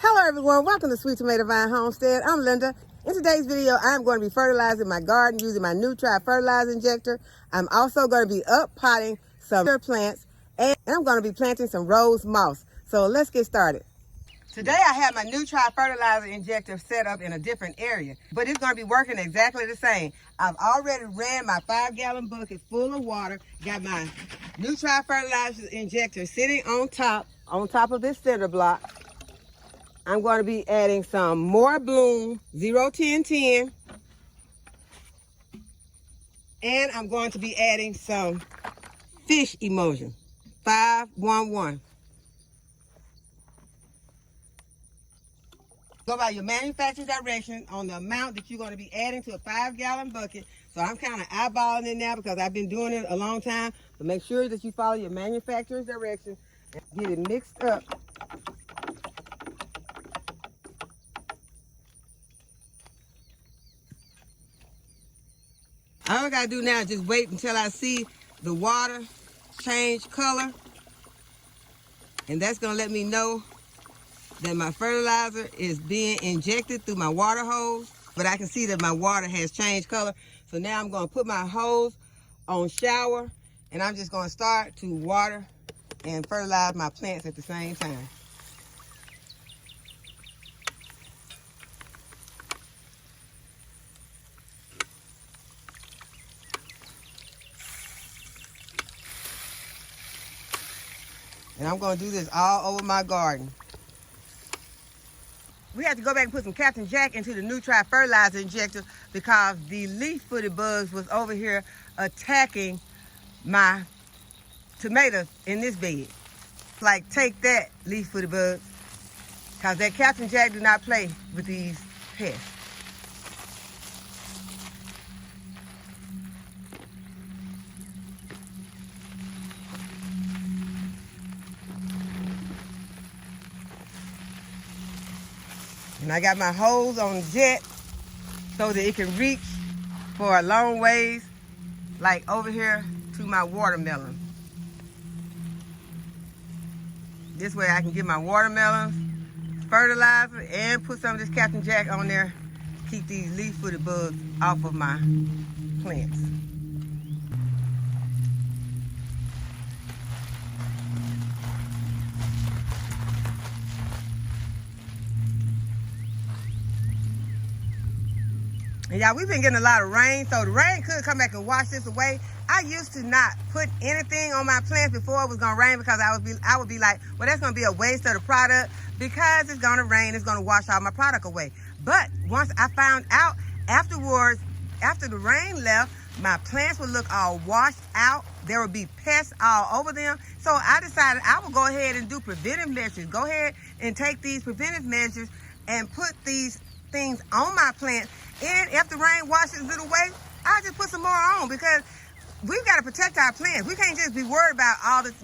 Hello everyone, welcome to Sweet Tomato Vine Homestead. I'm Linda. In today's video, I'm going to be fertilizing my garden using my NEWTRY fertilizer injector. I'm also going to be uppotting some plants and I'm going to be planting some rose moss. So let's get started. Today I have my NEWTRY fertilizer injector set up in a different area, but it's going to be working exactly the same. I've already ran my 5-gallon bucket full of water, got my NEWTRY fertilizer injector sitting on top of this cinder block. I'm going to be adding some more Bloom 01010, and I'm going to be adding some fish emulsion 511. Go by your manufacturer's direction on the amount that you're going to be adding to a 5-gallon bucket. So I'm kind of eyeballing it now because I've been doing it a long time. So make sure that you follow your manufacturer's direction and get it mixed up. All I gotta do now is just wait until I see the water change color. And that's gonna let me know that my fertilizer is being injected through my water hose. But I can see that my water has changed color. So now I'm gonna put my hose on shower and I'm just gonna start to water and fertilize my plants at the same time. And I'm going to do this all over my garden. We had to go back and put some Captain Jack into the NEWTRY fertilizer injector because the leaf-footed bugs was over here attacking my tomatoes in this bed. Like, take that, leaf-footed bugs, because that Captain Jack do not play with these pests. And I got my hose on jet so that it can reach for a long ways, like over here to my watermelon. This way I can get my watermelons fertilizer and put some of this Captain Jack on there to keep these leaf-footed bugs off of my plants. And y'all, we've been getting a lot of rain, so the rain could come back and wash this away. I used to not put anything on my plants before it was gonna rain because I would be like, well, that's gonna be a waste of the product because it's gonna rain, it's gonna wash all my product away. But once I found out afterwards, after the rain left, my plants would look all washed out. There would be pests all over them. So I decided I would go ahead and do preventive measures. Go ahead and take these preventive measures and put these things on my plants. And if the rain washes it away, I'll just put some more on because we've got to protect our plants. We can't just be worried about all this,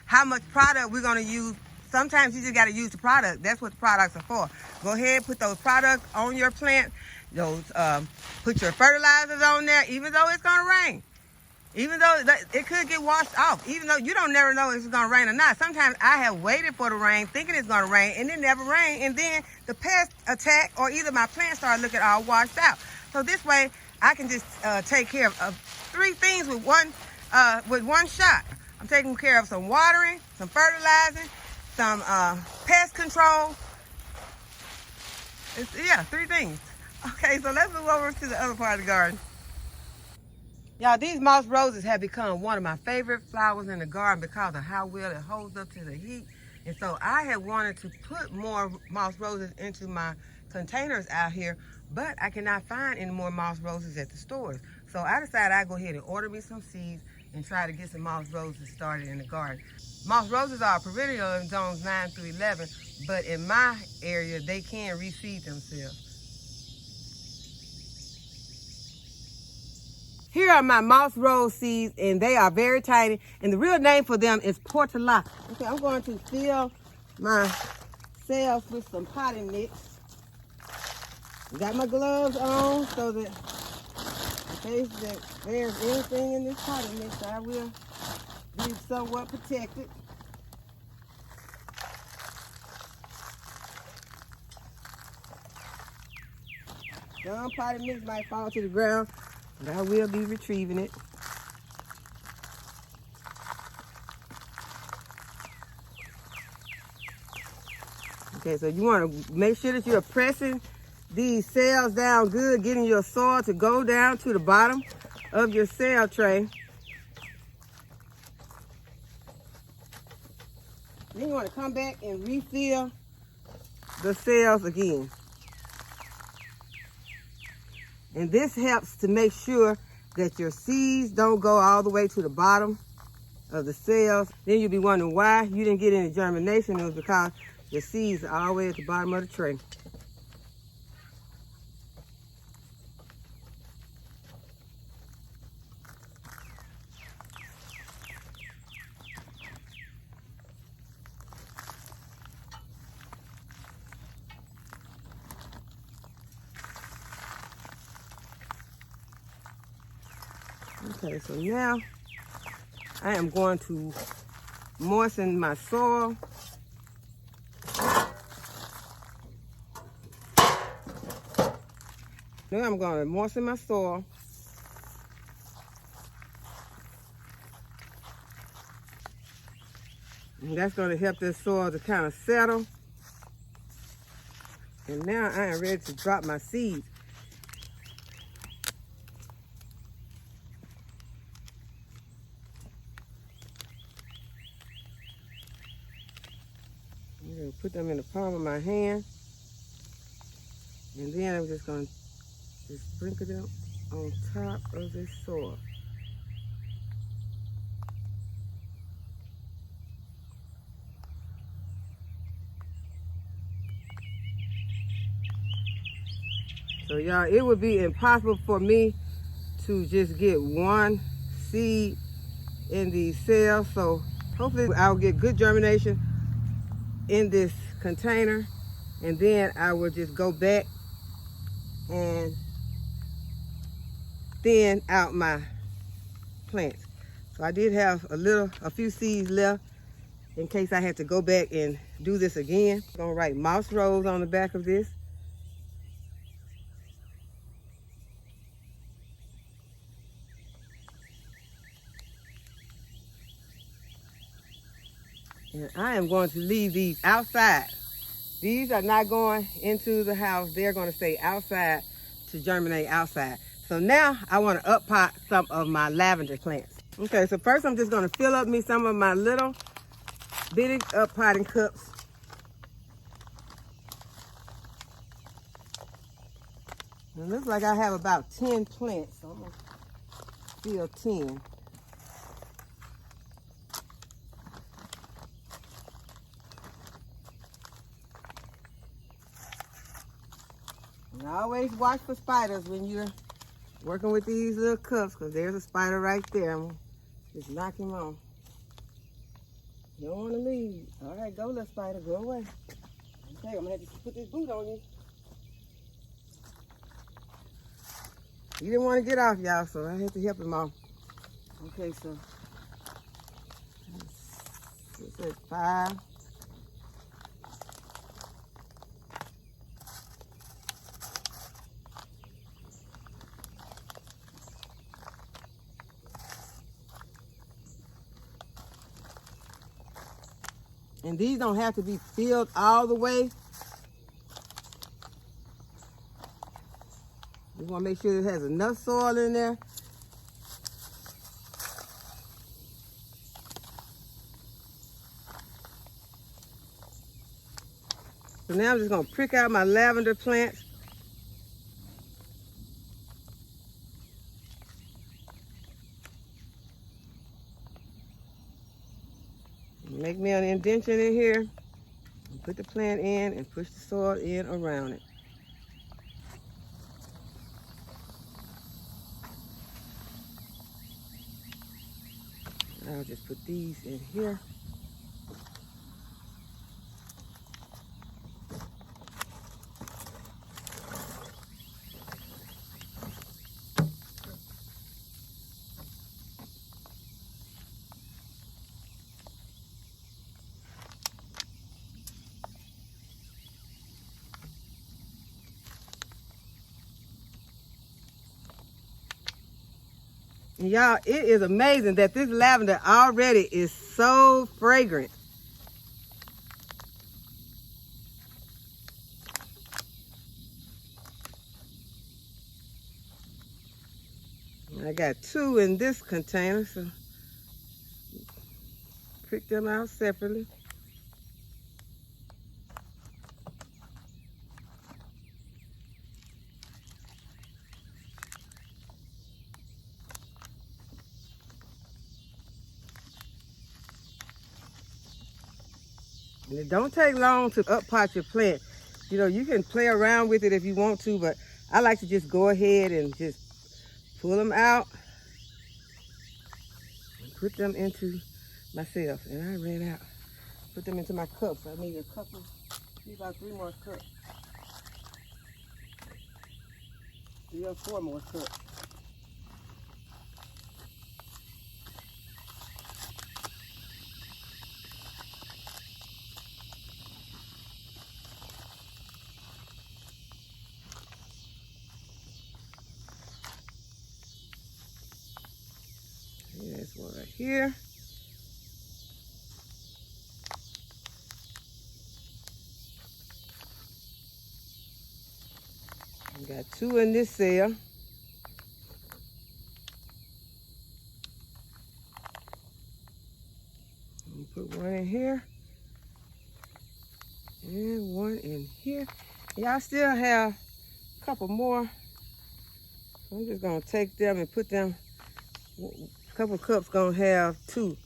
how much product we're going to use. Sometimes you just got to use the product. That's what the products are for. Go ahead, put those products on your plant. Put your fertilizers on there, even though it's going to rain. Even though it could get washed off. Even though you don't never know if it's going to rain or not. Sometimes I have waited for the rain, thinking it's going to rain, and it never rained. And then the pest attack, or either my plants start looking all washed out. So this way, I can just take care of 3 things with one shot. I'm taking care of some watering, some fertilizing, some pest control. 3 things. Okay, so let's move over to the other part of the garden. Y'all, these moss roses have become one of my favorite flowers in the garden because of how well it holds up to the heat. And so I had wanted to put more moss roses into my containers out here, but I cannot find any more moss roses at the stores. So I decided I'd go ahead and order me some seeds and try to get some moss roses started in the garden. Moss roses are perennial in zones 9 through 11, but in my area, they can reseed themselves. Here are my moss rose seeds, and they are very tiny. And the real name for them is Fertilizer. Okay, I'm going to fill my cells with some potting mix. Got my gloves on so that in case that there's anything in this potting mix, I will be somewhat protected. The unpotted mix might fall to the ground, but I will be retrieving it. Okay, so you want to make sure that you're pressing these cells down good, getting your soil to go down to the bottom of your cell tray. Then you want to come back and refill the cells again. And this helps to make sure that your seeds don't go all the way to the bottom of the cells. Then you'll be wondering why you didn't get any germination. It was because your seeds are all the way at the bottom of the tray. Okay, so now I am going to moisten my soil. Now I'm going to moisten my soil. And that's going to help this soil to kind of settle. And now I am ready to drop my seeds. I'm going to put them in the palm of my hand. And then I'm just going to sprinkle them on top of this soil. So y'all, it would be impossible for me to just get one seed in these cells. So hopefully I'll get good germination in this container. And then I will just go back and thin out my plants. So I did have a few seeds left in case I had to go back and do this again. I'm gonna write moss rose on the back of this. And I am going to leave these outside. These are not going into the house. They're going to stay outside to germinate outside. So now I want to uppot some of my lavender plants. Okay, so first I'm just going to fill up me some of my little bitty uppotting cups. It looks like I have about 10 plants, so I'm going to fill 10. And always watch for spiders when you're working with these little cups, because there's a spider right there. I'm gonna just knock him off. You don't want to leave. All right, go, little spider, go away. Okay, I'm gonna have to put this boot on you. He didn't want to get off, y'all, so I had to help him off. Okay, so this is 5. And these don't have to be filled all the way. You want to make sure it has enough soil in there. So now I'm just going to prick out my lavender plants. Make me an indentation in here. Put the plant in and push the soil in around it. I'll just put these in here. And y'all, it is amazing that this lavender already is so fragrant. I got 2 in this container, so pick them out separately. And it don't take long to uppot your plant. You know, you can play around with it if you want to, but I like to just go ahead and just pull them out and put them into myself. And I ran out. Put them into my cups. I need a couple, need about 3 more cups. 3 or 4 more cups. There's one right here. We got 2 in this cell. Put 1 in here. And 1 in here. Y'all still have a couple more. So I'm just gonna take them and put them. A couple cups gonna have 2.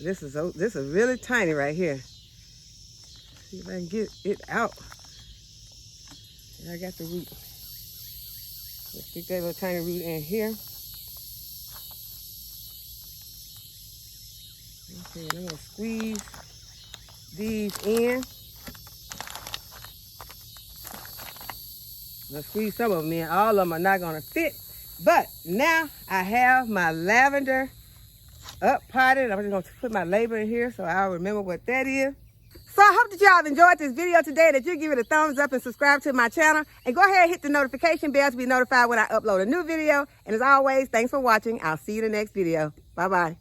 This is really tiny right here. See if I can get it out. And I got the root. Let's stick that little tiny root in here. Okay, and I'm gonna squeeze these in. I'm gonna squeeze some of them in. All of them are not gonna fit. But now I have my lavender up potted. I'm just going to put my label in here so I'll remember what that is. So I hope that y'all have enjoyed this video today, that you give it a thumbs up and subscribe to my channel. And go ahead and hit the notification bell to be notified when I upload a new video. And as always, thanks for watching. I'll see you in the next video. Bye-bye.